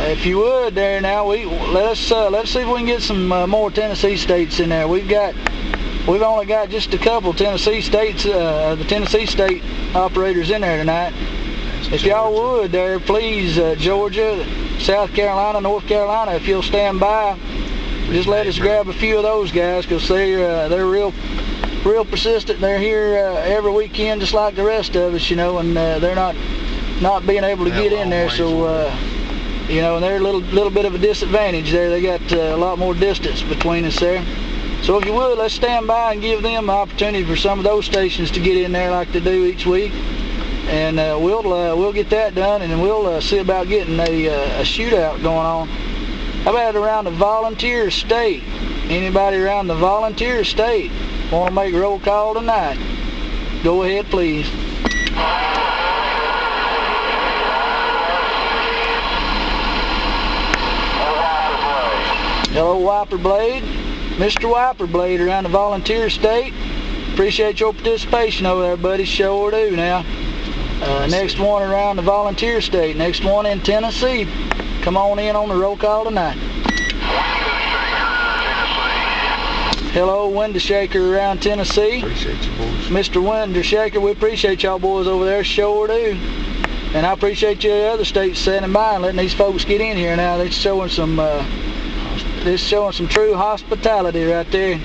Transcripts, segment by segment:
if you would there now, let's see if we can get some more Tennessee states in there. We've only got just a couple Tennessee states, the Tennessee state operators in there tonight. If y'all would there, please, Georgia, South Carolina, North Carolina, if you'll stand by, just let us grab a few of those guys, because they're real persistent. They're here every weekend just like the rest of us, you know, and they're not being able to get in there, so you know, and they're a little bit of a disadvantage there. They got a lot more distance between us there. So if you would, let's stand by and give them the opportunity for some of those stations to get in there like they do each week, and we'll get that done, and then we'll see about getting a shootout going on. How about around the volunteer state? Anybody around the volunteer state want to make a roll call tonight? Go ahead, please. Hello, Wiper Blade. Mr. Wiper Blade around the volunteer state. Appreciate your participation over there, buddy. Sure do now. Next one around the volunteer state. Next one in Tennessee. Come on in on the roll call tonight. Hello, Window Shaker around Tennessee. Appreciate you, boys. Mr. Window Shaker, we appreciate y'all boys over there. Sure do. And I appreciate you other states standing by and letting these folks get in here now. They're showing some true hospitality right there.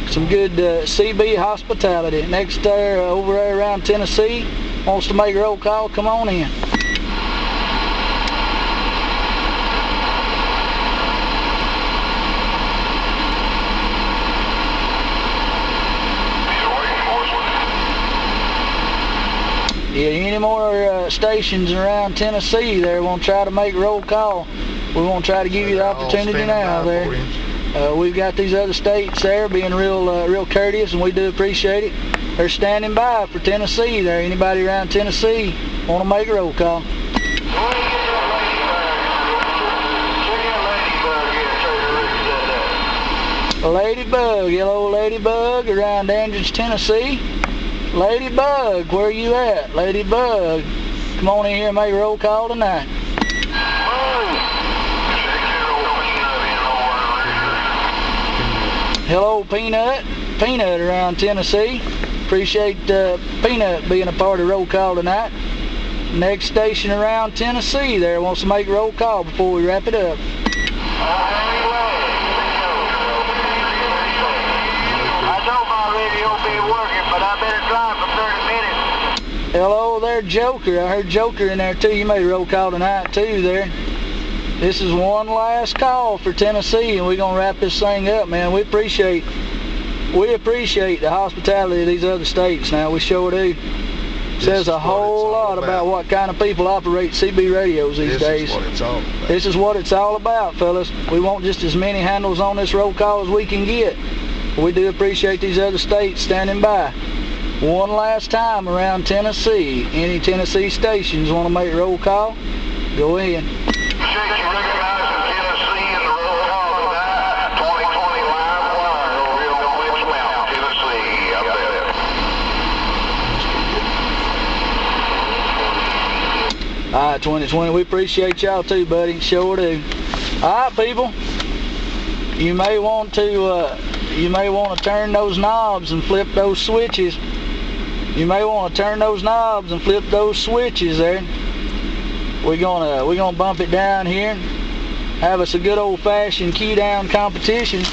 Some good CB hospitality. Next there, over there around Tennessee, wants to make a roll call, come on in. Yeah, any more stations around Tennessee there want to try to make a roll call? We want to try to give you the opportunity now there. We've got these other states there being real courteous, and we do appreciate it. They're standing by for Tennessee there. Anybody around Tennessee want to make a roll call? Ladybug, hello Ladybug around Andrews, Tennessee. Ladybug, where you at? Ladybug, come on in here and make a roll call tonight. Hello Peanut, Peanut around Tennessee. Appreciate Peanut being a part of roll call tonight. Next station around Tennessee there wants to make a roll call before we wrap it up. Hello there, Joker. I heard Joker in there too. You made a roll call tonight too there. This is one last call for Tennessee, and we're gonna wrap this thing up, man. We appreciate the hospitality of these other states now. We sure do. Says a whole lot about what kind of people operate CB radios these days. This is what it's all about, fellas. We want just as many handles on this roll call as we can get. We do appreciate these other states standing by. One last time around Tennessee. Any Tennessee stations want to make a roll call? Go ahead. Alright, 2020, we appreciate y'all too, buddy. Sure do. Alright, people. You may want to turn those knobs and flip those switches. You may want to turn those knobs and flip those switches there. We're gonna bump it down here. Have us a good old-fashioned key down competition.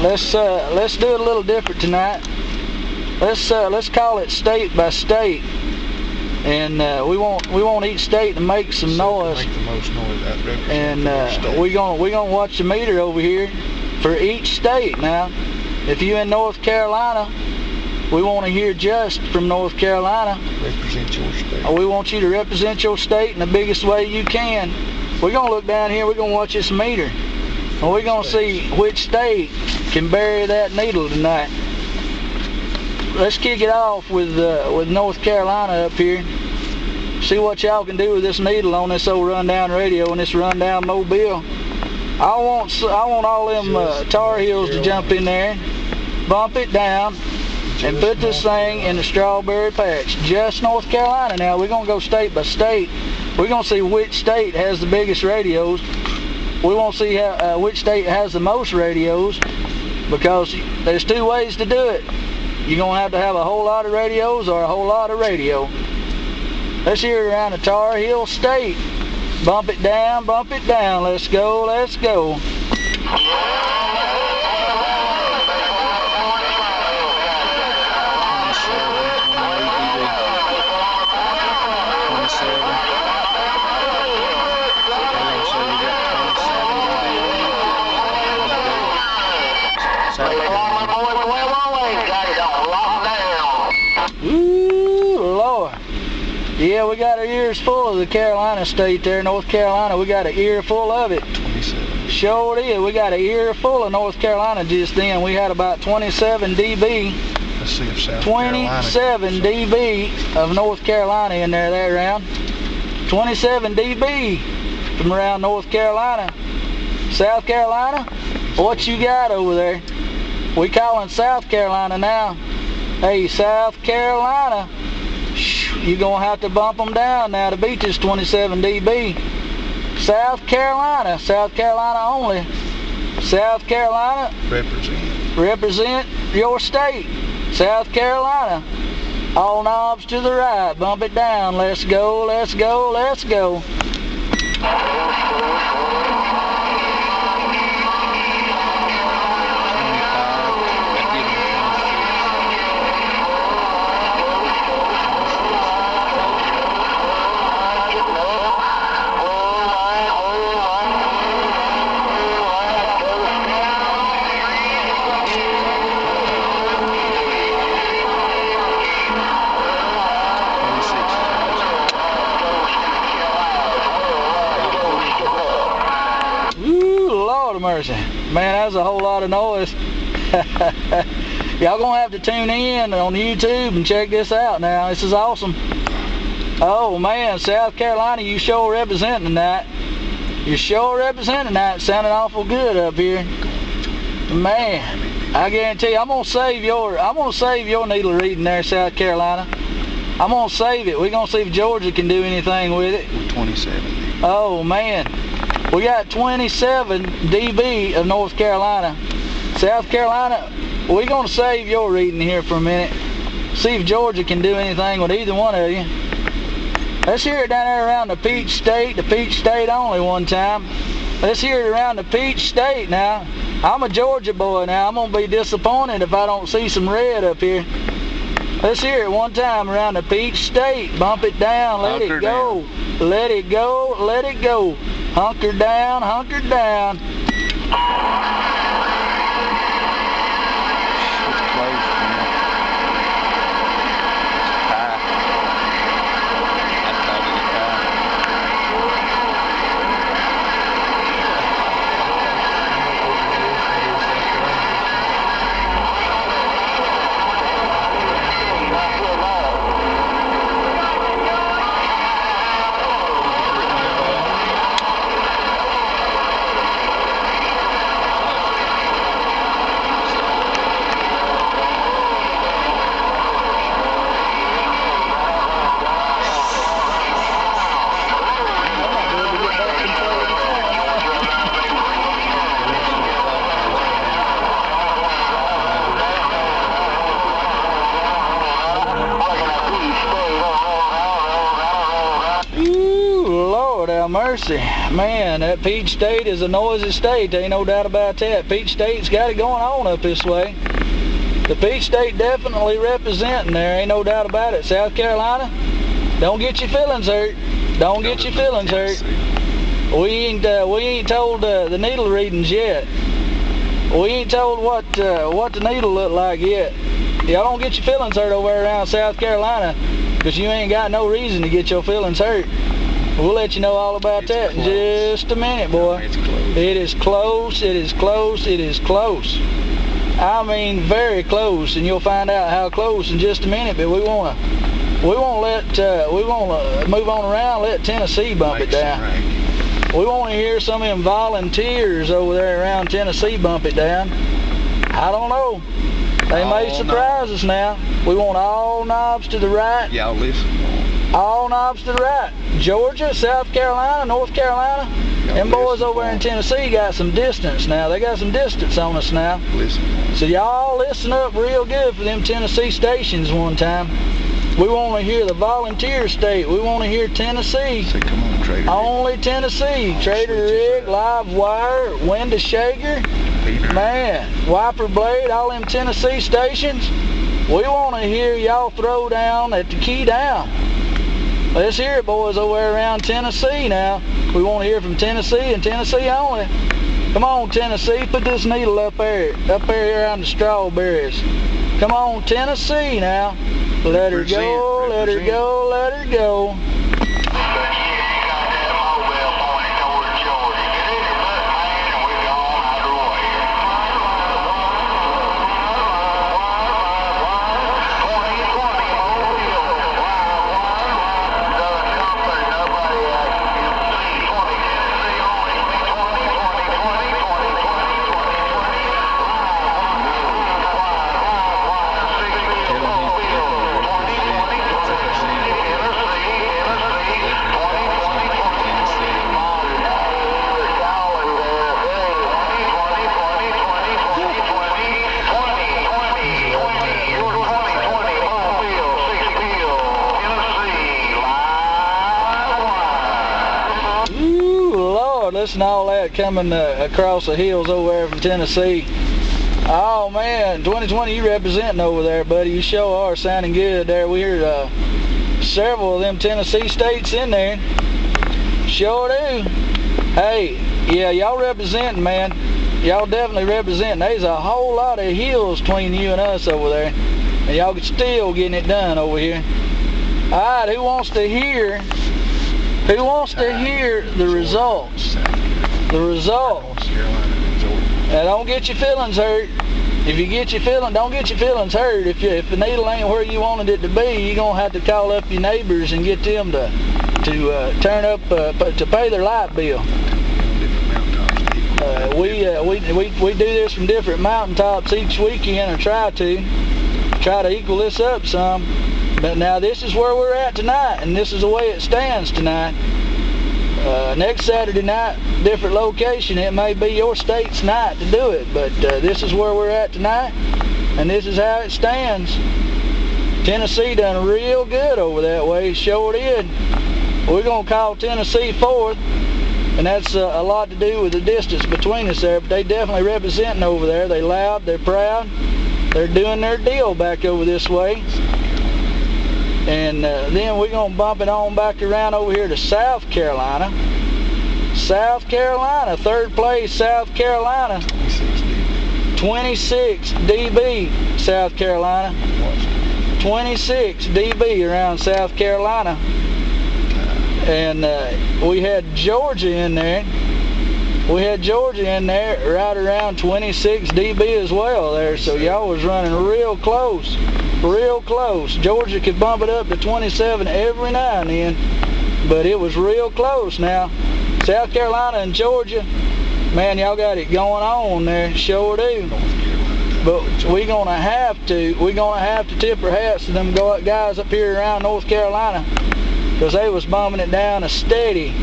Let's do it a little different tonight. Let's call it state by state. And we want each state to make some noise. And we're gonna watch the meter over here for each state. Now, if you're in North Carolina, we want to hear just from North Carolina. Represent your state. We want you to represent your state in the biggest way you can. We're gonna look down here. We're gonna watch this meter, and we're gonna see which state can bury that needle tonight. Let's kick it off with North Carolina up here. See what y'all can do with this needle on this old rundown radio and this rundown mobile. I want all them Tar Heels to jump in there, bump it down, and put this thing in the strawberry patch. Just North Carolina now. We're gonna go state by state. We're gonna see which state has the biggest radios. We won't see how, which state has the most radios, because there's two ways to do it. You're gonna have to have a whole lot of radios or a whole lot of radio. Let's hear it around the Tar Heel State. Bump it down, let's go, let's go. Ooh, Lord. Yeah, we got our ears full of the Carolina state there, North Carolina. We got an ear full of it. 27. Sure did. We got an ear full of North Carolina just then. We had about 27 dB. Let's see if South 27 dB of North Carolina in there that round. 27 dB from around North Carolina. South Carolina, what you got over there? We calling South Carolina now. Hey, South Carolina, you're gonna have to bump them down now to beat this 27 dB. South Carolina only. South Carolina, represent your state. South Carolina, all knobs to the right, bump it down, let's go, let's go, let's go. Mercy. Man, that's a whole lot of noise. Y'all gonna have to tune in on YouTube and check this out now. This is awesome. Oh man, South Carolina, you sure representing that. You're sure representing that. Sounding awful good up here. Man, I guarantee you, I'm gonna save your needle reading there, South Carolina. I'm gonna save it. We're gonna see if Georgia can do anything with it. 27. Oh man. We got 27 dB of North Carolina. South Carolina, we're going to save your reading here for a minute. See if Georgia can do anything with either one of you. Let's hear it down there around the Peach State only one time. Let's hear it around the Peach State now. I'm a Georgia boy now. I'm going to be disappointed if I don't see some red up here. Let's hear it one time around the Peach State. Bump it down, let it go. Let it go, let it go. Hunker down, hunker down. It's close, man. It's high. I thought it was high. Mercy, man, that Peach State is a noisy state, there ain't no doubt about that. Peach State's got it going on up this way. The Peach State definitely representing there, ain't no doubt about it. South Carolina, don't get your feelings hurt. Don't get your feelings hurt. We ain't told the needle readings yet. We ain't told what the needle look like yet. Y'all don't get your feelings hurt over there around South Carolina, because you ain't got no reason to get your feelings hurt. We'll let you know all about that in just a minute, boy. It's close. It is close, it is close, it is close. I mean very close, and you'll find out how close in just a minute, but we won't move on around, let Tennessee bump it down. We want to hear some of them volunteers over there around Tennessee bump it down. I don't know. They may surprise us now. We want all knobs to the right. Y'all listen. All knobs to the right. Georgia, South Carolina, North Carolina. Them boys over there in Tennessee got some distance now. They got some distance on us now. Listen. So y'all listen up real good for them Tennessee stations one time. We want to hear the volunteer state. We want to hear Tennessee. Say, come on, Trader. Only Tennessee. Trader Rig, Live Wire, Window Shaker, man, Wiper Blade, all them Tennessee stations. We want to hear y'all throw down at the key down. Let's hear it, boys, over there around Tennessee now. We want to hear from Tennessee and Tennessee only. Come on, Tennessee, put this needle up there around the strawberries. Come on, Tennessee now. Let her go, let her go, let her go. Listen to all that coming across the hills over there from Tennessee. Oh man, 2020 you representing over there, buddy. You sure are sounding good there. We heard several of them Tennessee states in there. Sure do. Hey, yeah, y'all representing, man. Y'all definitely representing. There's a whole lot of hills between you and us over there. And y'all still getting it done over here. Alright, who wants to hear the results? The results. Now don't get your feelings hurt. If you get your feelings, don't get your feelings hurt. If the needle ain't where you wanted it to be, you're gonna have to call up your neighbors and get them to turn up to pay their light bill. We do this from different mountaintops each weekend, or try to equal this up some. But now this is where we're at tonight, and this is the way it stands tonight. Next Saturday night, different location. It may be your state's night to do it, but this is where we're at tonight, and this is how it stands. Tennessee done real good over that way, sure did. We're gonna call Tennessee fourth, and that's a lot to do with the distance between us there, but they definitely representing over there. They loud, they're proud, they're doing their deal back over this way. And then we're going to bump it on back around over here to South Carolina. South Carolina, third place, South Carolina. 26 dB, South Carolina. 26 dB around South Carolina. And we had Georgia in there. We had Georgia in there right around 26 dB as well there. So y'all was running real close. Real close. Georgia could bump it up to 27 every now and then, but it was real close. Now, South Carolina and Georgia, man, y'all got it going on there, sure do. But we're gonna have to tip our hats to them guys up here around North Carolina, because they was bumping it down a steady,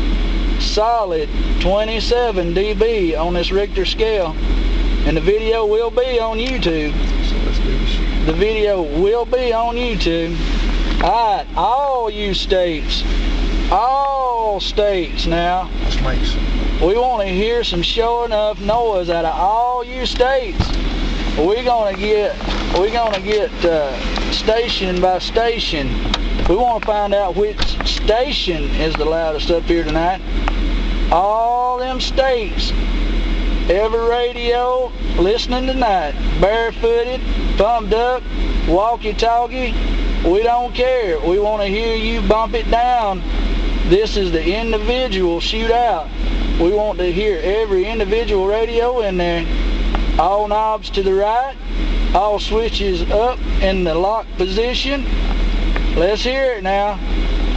solid 27 dB on this Richter scale, and the video will be on YouTube. The video will be on YouTube. Alright, all you states, all states now. Let's make some. We want to hear some sure enough noise out of all you states. We're gonna get station by station. We want to find out which station is the loudest up here tonight. All them states. Every radio listening tonight, barefooted, thumbed up, walkie-talkie, we don't care. We want to hear you bump it down. This is the individual shootout. We want to hear every individual radio in there. All knobs to the right, all switches up in the lock position. Let's hear it now.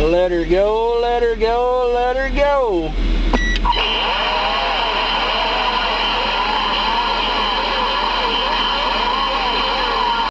Let her go, let her go, let her go.